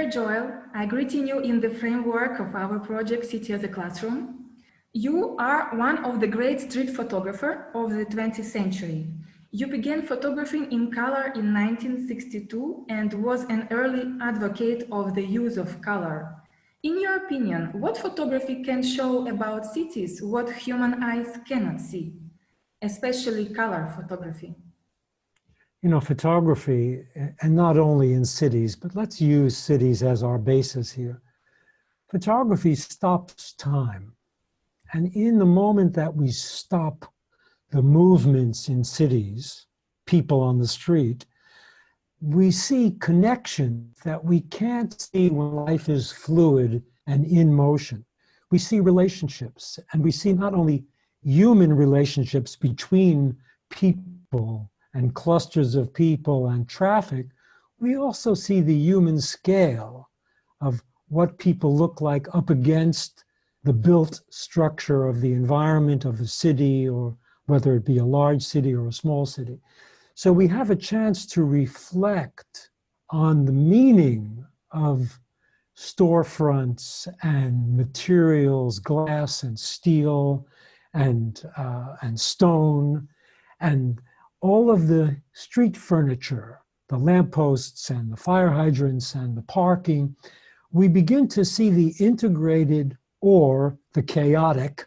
Dear Joel, I greet you in the framework of our project City as a Classroom. You are one of the great street photographers of the 20th century. You began photographing in color in 1962 and was an early advocate of the use of color. In your opinion, what photography can show about cities what human eyes cannot see, especially color photography? You know, photography, and not only in cities, but let's use cities as our basis here. Photography stops time. And in the moment that we stop the movements in cities, people on the street, we see connections that we can't see when life is fluid and in motion. We see relationships, and we see not only human relationships between people and clusters of people and traffic, we also see the human scale of what people look like up against the built structure of the environment of a city, or whether it be a large city or a small city. So we have a chance to reflect on the meaning of storefronts and materials, glass and steel and stone, and all of the street furniture, the lampposts and the fire hydrants and the parking. We begin to see the integrated or the chaotic,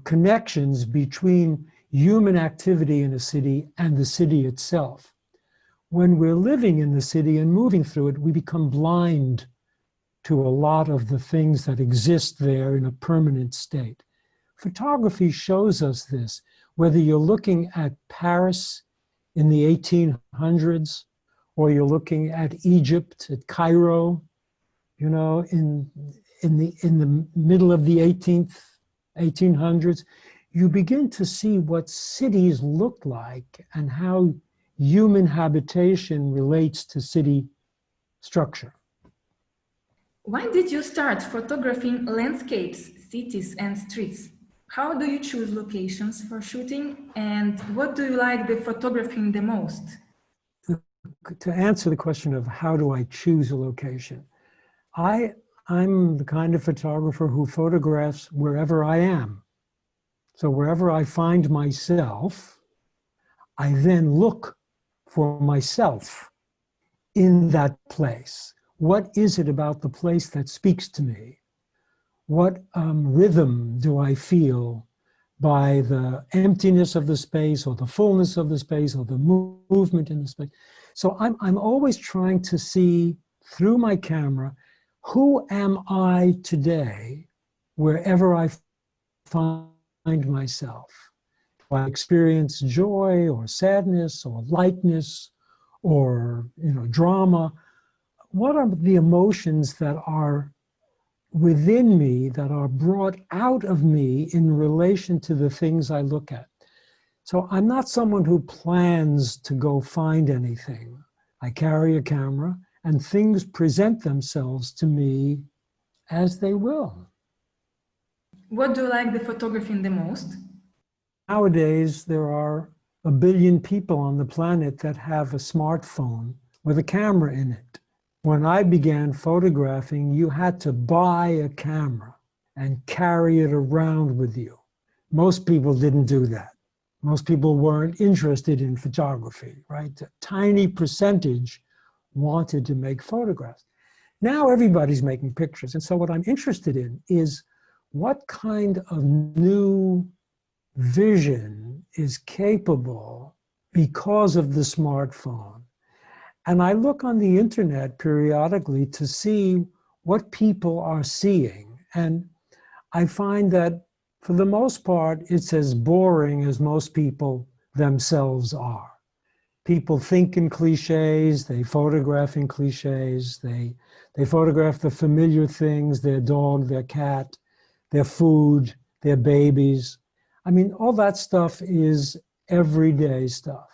connections between human activity in a city and the city itself. When we're living in the city and moving through it, we become blind to a lot of the things that exist there in a permanent state. Photography shows us this, whether you're looking at Paris in the 1800s, or you're looking at Egypt, at Cairo, in the middle of the 1800s, you begin to see what cities look like and how human habitation relates to city structure. Why did you start photographing landscapes, cities, and streets? How do you choose locations for shooting, and what do you like the photographing the most? To answer the question of how do I choose a location, I'm the kind of photographer who photographs wherever I am. So wherever I find myself, I then look for myself in that place. What is it about the place that speaks to me? What rhythm do I feel by the emptiness of the space, or the fullness of the space, or the movement in the space? So I'm always trying to see through my camera, who am I today, wherever I find myself? Do I experience joy or sadness or lightness or drama? What are the emotions that are within me, that are brought out of me in relation to the things I look at? So I'm not someone who plans to go find anything. I carry a camera and things present themselves to me as they will. What do you like the photographing the most? Nowadays, there are 1 billion people on the planet that have a smartphone with a camera in it. When I began photographing, you had to buy a camera and carry it around with you. Most people didn't do that. Most people weren't interested in photography, right? A tiny percentage wanted to make photographs. Now everybody's making pictures. And so what I'm interested in is what kind of new vision is capable because of the smartphone. And I look on the internet periodically to see what people are seeing. And I find that for the most part, it's as boring as most people themselves are. People think in cliches, they photograph in cliches, they photograph the familiar things, their dog, their cat, their food, their babies. I mean, all that stuff is everyday stuff.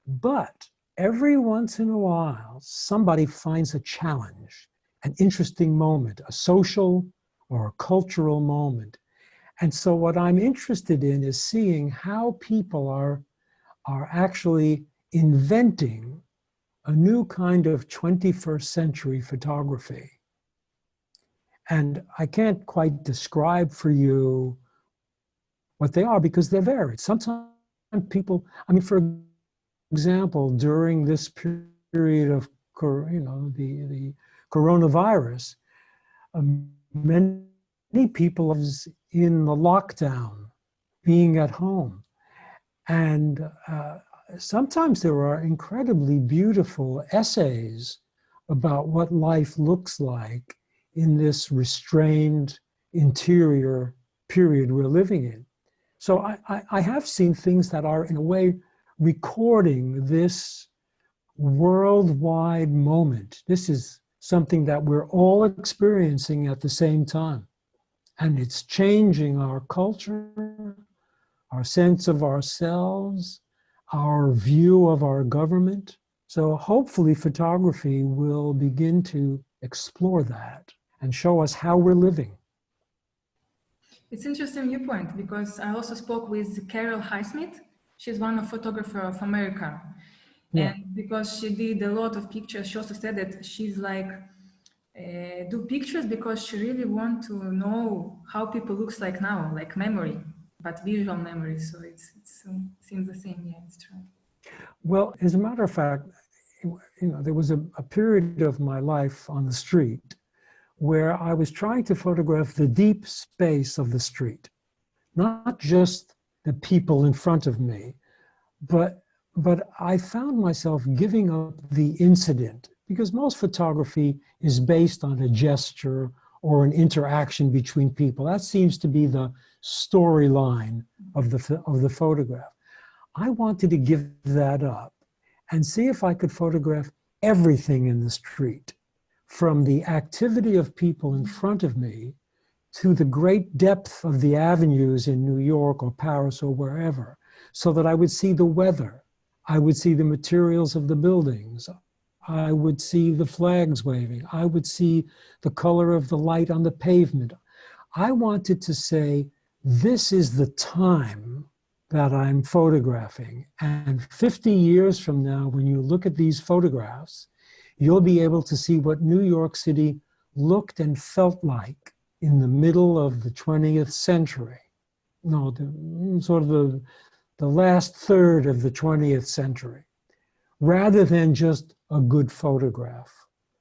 But every once in a while, somebody finds a challenge, an interesting moment, a social or a cultural moment. And so what I'm interested in is seeing how people are actually inventing a new kind of 21st century photography. And I can't quite describe for you what they are because they're varied. Sometimes people, I mean, for example, during this period of, the coronavirus, many people in the lockdown, being at home. And sometimes there are incredibly beautiful essays about what life looks like in this restrained interior period we're living in. So I have seen things that are, in a way, recording this worldwide moment. This is something that we're all experiencing at the same time. And it's changing our culture, our sense of ourselves, our view of our government. So hopefully photography will begin to explore that and show us how we're living. It's an interesting viewpoint because I also spoke with Carol Highsmith. She's one of photographer of America. Yeah. And because she did a lot of pictures, she also said that she's like, do pictures because she really want to know how people looks like now, like memory, but visual memory. So it seems the same. Yeah, it's true. Well, as a matter of fact, there was a period of my life on the street where I was trying to photograph the deep space of the street, not just the people in front of me, but I found myself giving up the incident because most photography is based on a gesture or an interaction between people. That seems to be the storyline of the photograph. I wanted to give that up and see if I could photograph everything in the street, from the activity of people in front of me to the great depth of the avenues in New York or Paris or wherever, so that I would see the weather, I would see the materials of the buildings, I would see the flags waving, I would see the color of the light on the pavement. I wanted to say, this is the time that I'm photographing. And 50 years from now, when you look at these photographs, you'll be able to see what New York City looked and felt like in the middle of the 20th century. No, the last third of the 20th century, rather than just a good photograph.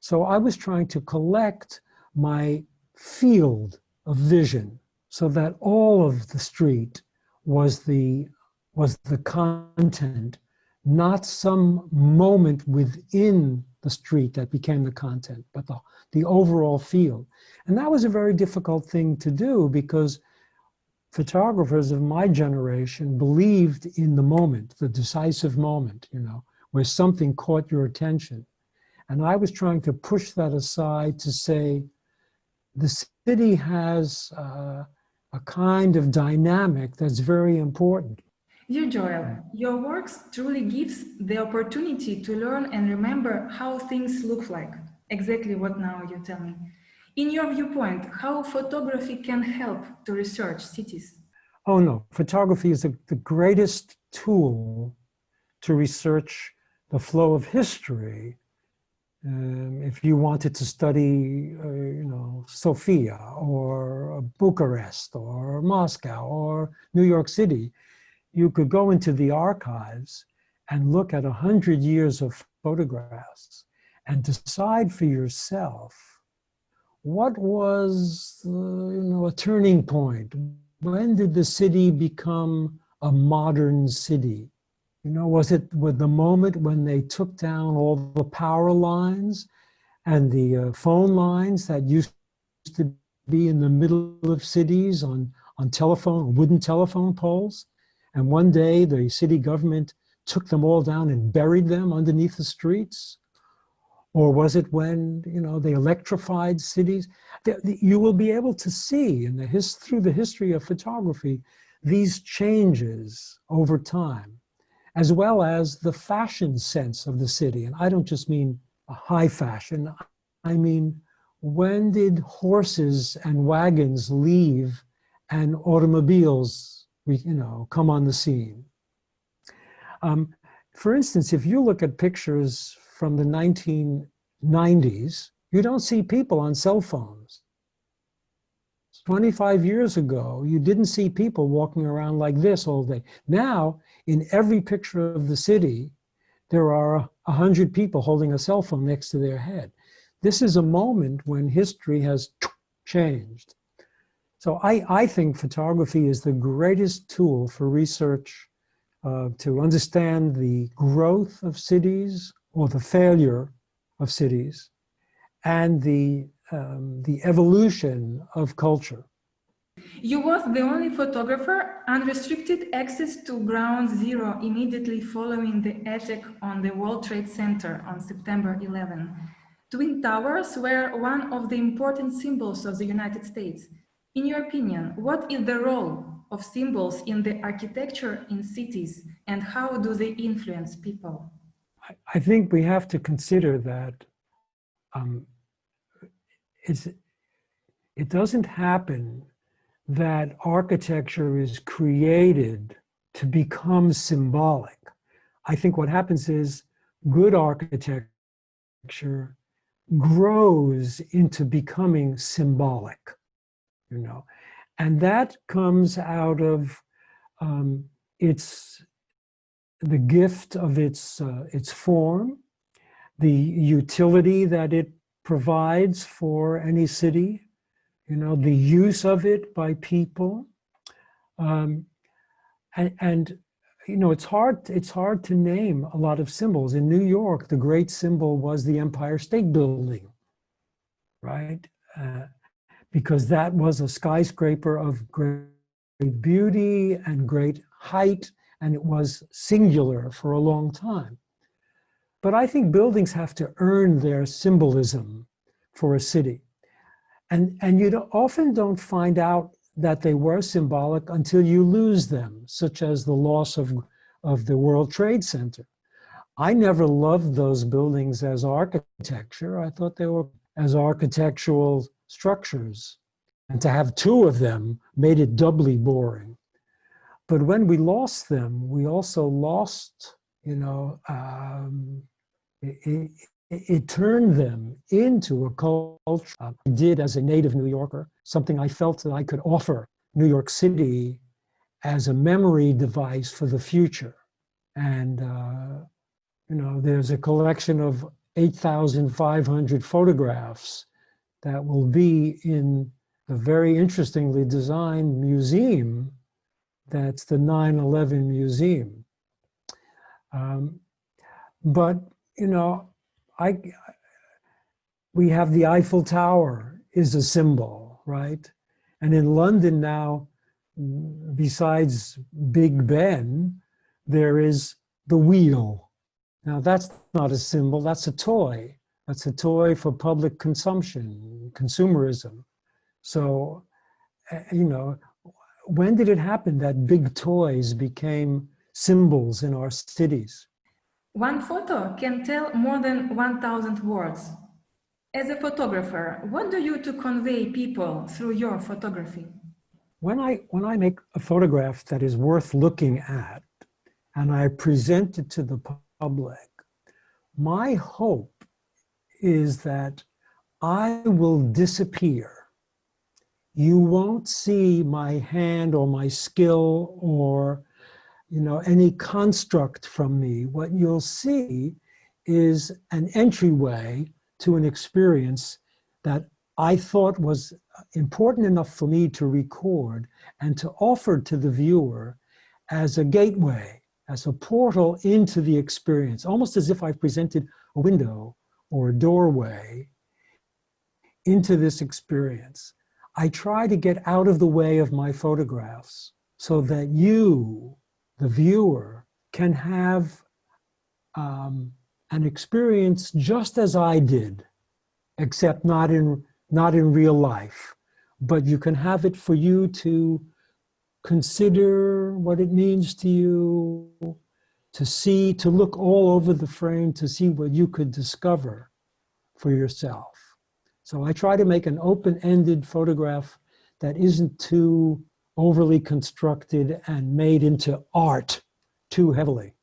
So I was trying to collect my field of vision so that all of the street was the content, not some moment within the street that became the content, but the overall field. And that was a very difficult thing to do because photographers of my generation believed in the moment, the decisive moment, where something caught your attention. And I was trying to push that aside to say, the city has a kind of dynamic that's very important. Dear Joel, your works truly gives the opportunity to learn and remember how things look like. Exactly what now you're telling. In your viewpoint, how photography can help to research cities? Oh no, photography is the greatest tool to research the flow of history. If you wanted to study, Sofia or Bucharest or Moscow or New York City, you could go into the archives and look at 100 years of photographs and decide for yourself what was, a turning point. When did the city become a modern city? Was it with the moment when they took down all the power lines and the phone lines that used to be in the middle of cities on wooden telephone poles? And one day the city government took them all down and buried them underneath the streets? Or was it when, they electrified cities? You will be able to see through the history of photography, these changes over time, as well as the fashion sense of the city. And I don't just mean a high fashion. I mean, when did horses and wagons leave and automobiles, come on the scene? For instance, if you look at pictures from the 1990s, you don't see people on cell phones. 25 years ago, you didn't see people walking around like this all day. Now, in every picture of the city, there are 100 people holding a cell phone next to their head. This is a moment when history has changed. So I think photography is the greatest tool for research to understand the growth of cities or the failure of cities and the evolution of culture. You was the only photographer unrestricted access to Ground Zero immediately following the attack on the World Trade Center on September 11. Twin Towers were one of the important symbols of the United States. In your opinion, what is the role of symbols in the architecture in cities and how do they influence people? I think we have to consider that it doesn't happen that architecture is created to become symbolic. I think what happens is good architecture grows into becoming symbolic, you know, and that comes out of the gift of its form, the utility that it provides for any city, you know, the use of it by people, and you know, it's hard to name a lot of symbols. In New York, the great symbol was the Empire State Building, right? Because that was a skyscraper of great beauty and great height, and it was singular for a long time. But I think buildings have to earn their symbolism for a city. And you often don't find out that they were symbolic until you lose them, such as the loss of the World Trade Center. I never loved those buildings as architecture. I thought they were as architectural structures. And to have two of them made it doubly boring. But when we lost them, we also lost, you know, it turned them into a culture. I did, as a native New Yorker, something I felt that I could offer New York City as a memory device for the future. And, you know, there's a collection of 8,500 photographs that will be in a very interestingly designed museum. That's the 9/11 Museum. But, you know, we have the Eiffel Tower is a symbol, right? And in London now, besides Big Ben, there is the wheel. Now that's not a symbol, that's a toy. That's a toy for public consumption, consumerism. So, you know, when did it happen that big toys became symbols in our cities? One photo can tell more than 1,000 words. As a photographer, what do you to convey people through your photography? When I make a photograph that is worth looking at and I present it to the public, my hope is that I will disappear. You won't see my hand or my skill or, you know, any construct from me. What you'll see is an entryway to an experience that I thought was important enough for me to record and to offer to the viewer as a gateway, as a portal into the experience, almost as if I presented a window or a doorway into this experience. I try to get out of the way of my photographs so that you, the viewer, can have an experience just as I did, except not in real life. But you can have it for you to consider what it means to you, to see, to look all over the frame, to see what you could discover for yourself. So I try to make an open-ended photograph that isn't too overly constructed and made into art too heavily.